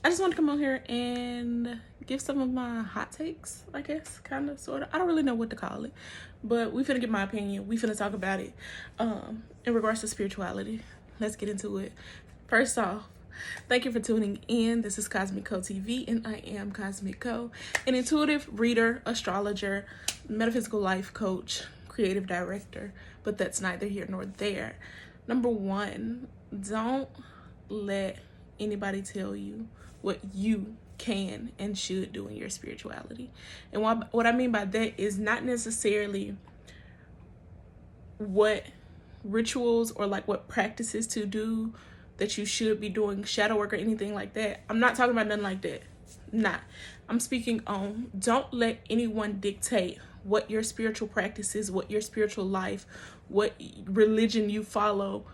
I just want to come on here and give some of my hot takes, I guess, kind of, sort of. I don't really know what to call it, but we finna get my opinion. We finna talk about it in regards to spirituality. Let's get into it. First off, thank you for tuning in. This is Cosmic Co TV, and I am Cosmic Co, an intuitive reader, astrologer, metaphysical life coach, creative director, but that's neither here nor there. Number one, don't let anybody tell you what you can and should do in your spirituality. And what I mean by that is not necessarily what rituals or like what practices to do that you should be doing, shadow work or anything like that. I'm not talking about nothing like that. I'm speaking on, don't let anyone dictate what your spiritual practice is, what your spiritual life, what religion you follow,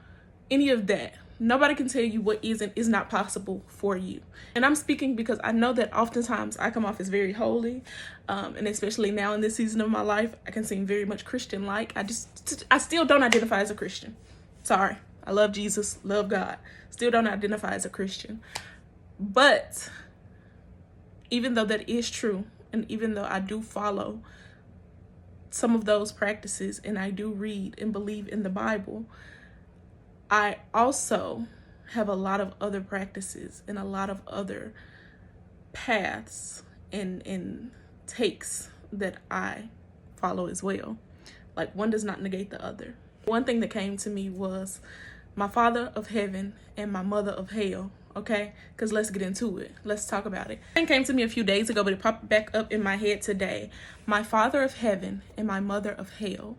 any of that. Nobody can tell you what is and is not possible for you. And I'm speaking because I know that oftentimes I come off as very holy, and especially now in this season of my life, I can seem very much Christian-like. I still don't identify as a Christian. Sorry. I love Jesus, love God. Still don't identify as a Christian. But even though that is true, and even though I do follow some of those practices and I do read and believe in the Bible, I also have a lot of other practices and a lot of other paths and takes that I follow as well. Like, one does not negate the other. One thing that came to me was my father of heaven and my mother of hell, okay? Because let's get into it. Let's talk about it. It came to me a few days ago, but it popped back up in my head today. My father of heaven and my mother of hell.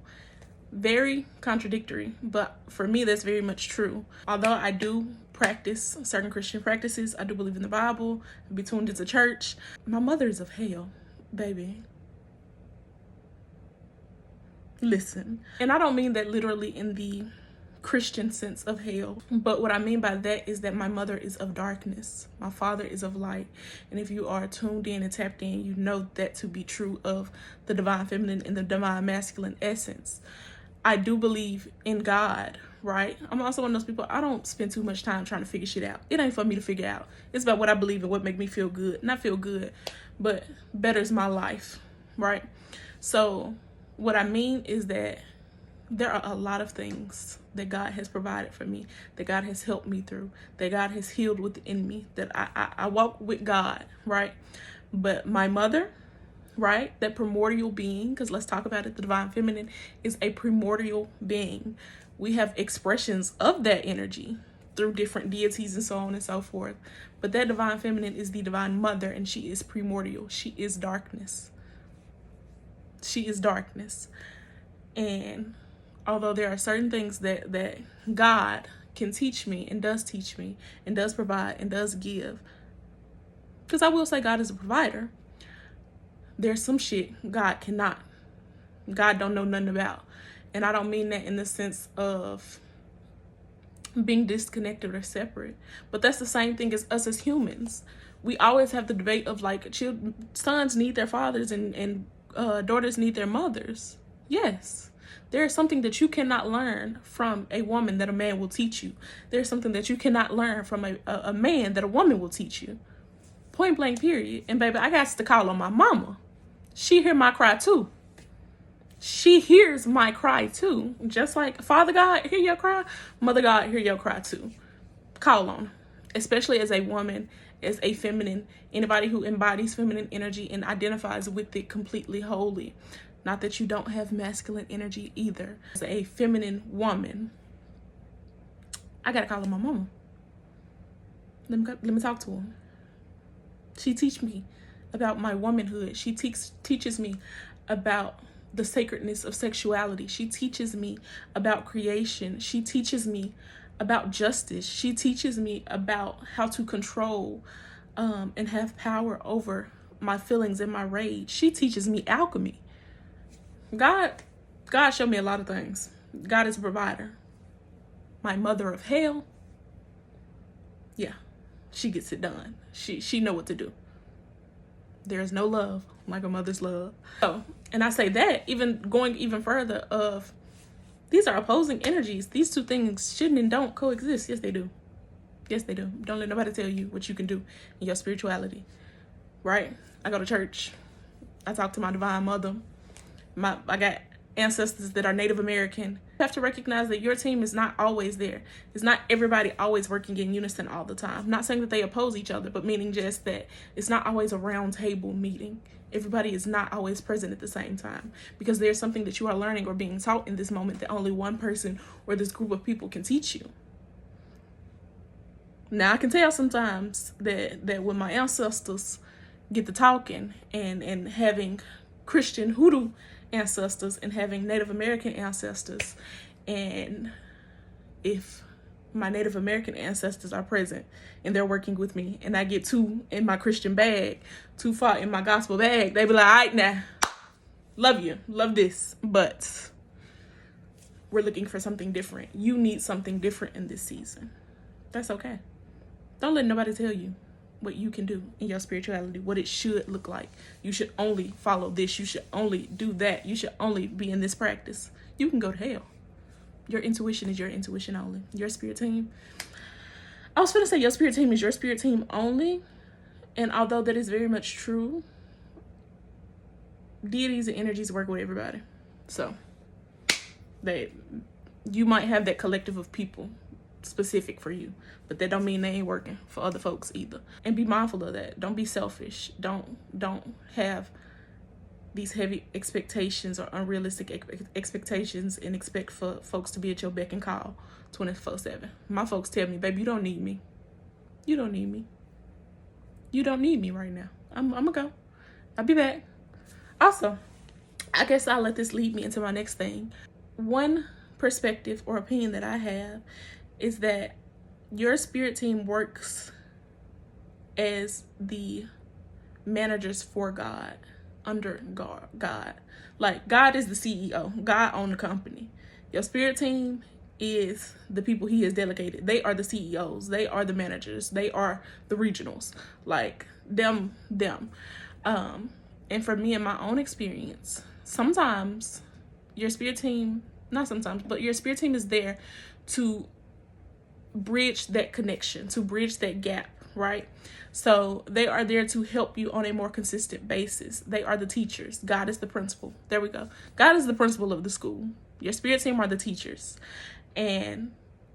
Very contradictory, but for me, that's very much true. Although I do practice certain Christian practices, I do believe in the Bible, be tuned into church. My mother is of hell, baby. Listen, and I don't mean that literally in the Christian sense of hell, but what I mean by that is that my mother is of darkness, my father is of light. And if you are tuned in and tapped in, you know that to be true of the divine feminine and the divine masculine essence. I do believe in God, right? I'm also one of those people, I don't spend too much time trying to figure shit out. It ain't for me to figure out. It's about what I believe and what make me feel good. Not feel good, but betters my life, right? So what I mean is that there are a lot of things that God has provided for me, that God has helped me through, that God has healed within me, that I walk with God, right? But my mother, right, that primordial being, because let's talk about it, the divine feminine is a primordial being. We have expressions of that energy through different deities and so on and so forth, but that divine feminine is the divine mother, and she is primordial. She is darkness. She is darkness. And although there are certain things that God can teach me and does provide and does give, because I will say God is a provider, there's some shit God cannot. God don't know nothing about. And I don't mean that in the sense of being disconnected or separate, but that's the same thing as us as humans. We always have the debate of like, sons need their fathers and daughters need their mothers. Yes. There is something that you cannot learn from a woman that a man will teach you. There's something that you cannot learn from a man that a woman will teach you. Point blank, period. And baby, I got to call on my mama. She hear my cry too. She hears my cry too. Just like Father God hear your cry, Mother God hear your cry too. Call on her. Especially as a woman, as a feminine, anybody who embodies feminine energy and identifies with it completely wholly. Not that you don't have masculine energy either. As a feminine woman, I gotta call on my mama. Let me talk to her. She teach me about my womanhood. She teaches me about the sacredness of sexuality. She teaches me about creation. She teaches me about justice. She teaches me about how to control and have power over my feelings and my rage. She teaches me alchemy. God showed me a lot of things. God is a provider. My mother of hell, yeah, she gets it done. She know what to do. There is no love like a mother's love. So, and I say that even going even further of, these are opposing energies. These two things shouldn't and don't coexist. Yes, they do. Yes, they do. Don't let nobody tell you what you can do in your spirituality, right? I go to church. I talk to my divine mother. I got ancestors that are Native American. You have to recognize that your team is not always there. It's not everybody always working in unison all the time. I'm not saying that they oppose each other, but meaning just that it's not always a round table meeting. Everybody is not always present at the same time, because there's something that you are learning or being taught in this moment that only one person or this group of people can teach you. Now, I can tell sometimes that when my ancestors get to talking and having Christian hoodoo ancestors and having Native American ancestors, and if my Native American ancestors are present and they're working with me and I get too in my Christian bag, too far in my gospel bag, they be like, all right now, love you, love this, but we're looking for something different. You need something different in this season. That's okay. Don't let nobody tell you what you can do in your spirituality, what it should look like. You should only follow this. You should only do that. You should only be in this practice. You can go to hell. Your intuition is your intuition only. Your spirit team, I was going to say your spirit team is your spirit team only. And although that is very much true, deities and energies work with everybody. So you might have that collective of people specific for you, but that don't mean they ain't working for other folks either. And be mindful of that. Don't be selfish. Don't have these heavy expectations or unrealistic expectations and expect for folks to be at your beck and call 24/7. My folks tell me, baby, you don't need me. You don't need me. You don't need me right now. I'm gonna go. I'll be back. Also, I guess I'll let this lead me into my next thing. One perspective or opinion that I have is that your spirit team works as the managers for God, under God. Like, God is the CEO. God owns the company. Your spirit team is the people he has delegated. They are the CEOs. They are the managers. They are the regionals. Like, them. And for me, in my own experience, sometimes your spirit team, not sometimes, but your spirit team is there to bridge that connection, to bridge that gap, right? So they are there to help you on a more consistent basis. They are the teachers. God is the principal. There we go. God is the principal of the school. Your spirit team are the teachers. And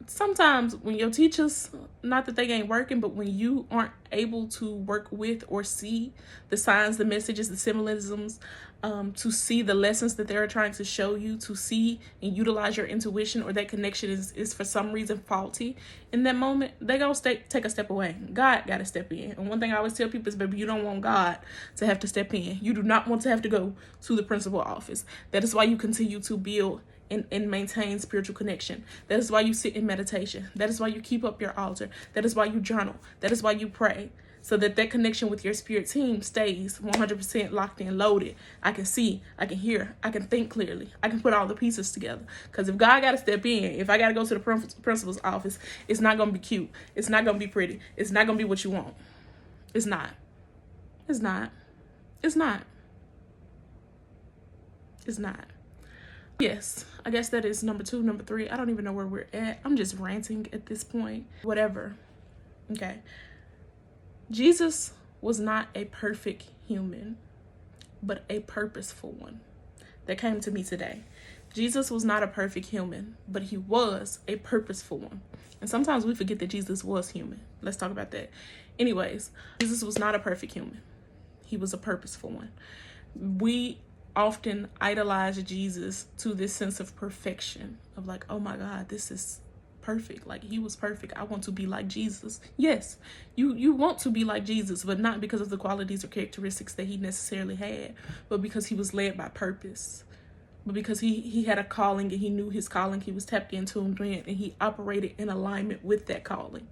sometimes when your teachers, not that they ain't working, but when you aren't able to work with or see the signs, the messages, the symbolisms, to see the lessons that they're trying to show you, to see and utilize your intuition, or that connection is for some reason faulty in that moment, they gonna take a step away. God got to step in. And one thing I always tell people is, baby, you don't want God to have to step in. You do not want to have to go to the principal office. That is why you continue to build and maintain spiritual connection. That is why you sit in meditation. That is why you keep up your altar. That is why you journal. That is why you pray. So that connection with your spirit team stays 100% locked in, loaded. I can see, I can hear, I can think clearly. I can put all the pieces together. Because if God got to step in, if I got to go to the principal's office, it's not going to be cute. It's not going to be pretty. It's not going to be what you want. It's not. It's not. It's not. It's not. Yes, I guess that is number 2. Number 3, I don't even know where we're at. I'm just ranting at this point. Whatever. Okay. Jesus was not a perfect human, but a purposeful one. That came to me today. Jesus was not a perfect human, but he was a purposeful one. And sometimes we forget that Jesus was human. Let's talk about that. Anyways, Jesus was not a perfect human. He was a purposeful one. We often idolize Jesus to this sense of perfection, of like, oh my God, this is perfect. Like, he was perfect. I want to be like Jesus. Yes, you want to be like Jesus, but not because of the qualities or characteristics that he necessarily had, but because he was led by purpose. But because he had a calling and he knew his calling, he was tapped into and he operated in alignment with that calling.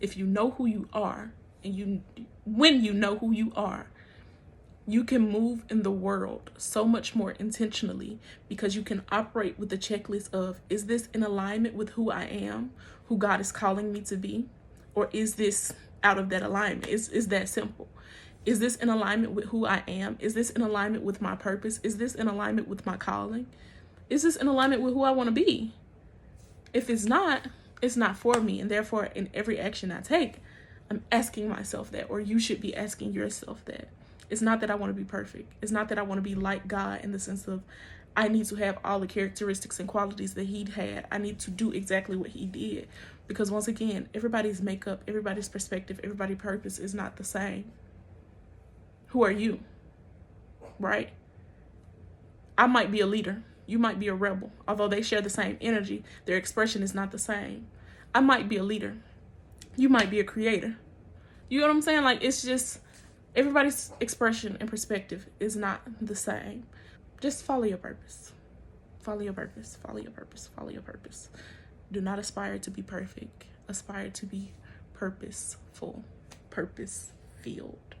If you know who you are, and when you know who you are, you can move in the world so much more intentionally, because you can operate with the checklist of, is this in alignment with who I am, who God is calling me to be? Or is this out of that alignment? Is that simple? Is this in alignment with who I am? Is this in alignment with my purpose? Is this in alignment with my calling? Is this in alignment with who I want to be? If it's not, It's not for me. And therefore, in every action I take, I'm asking myself that, or you should be asking yourself that. It's not that I want to be perfect. It's not that I want to be like God in the sense of I need to have all the characteristics and qualities that he had. I need to do exactly what he did. Because once again, everybody's makeup, everybody's perspective, everybody's purpose is not the same. Who are you? Right? I might be a leader. You might be a rebel. Although they share the same energy, their expression is not the same. I might be a leader. You might be a creator. You know what I'm saying? Like, it's just everybody's expression and perspective is not the same. Just follow your purpose. Follow your purpose. Follow your purpose. Follow your purpose. Do not aspire to be perfect. Aspire to be purposeful, purpose-filled.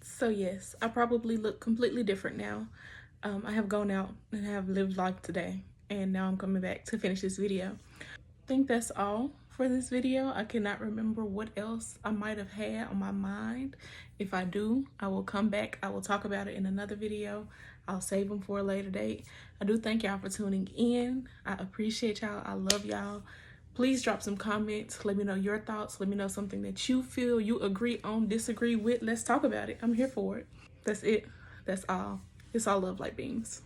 So yes, I probably look completely different now. I have gone out and have lived life today, and now I'm coming back to finish this video. I think that's all for this video. I cannot remember what else I might have had on my mind. If I do, I will come back. I will talk about it in another video. I'll save them for a later date. I do thank y'all for tuning in. I appreciate y'all. I love y'all. Please drop some comments. Let me know your thoughts. Let me know something that you feel you agree on, disagree with. Let's talk about it. I'm here for it. That's it. That's all. It's all love like beams.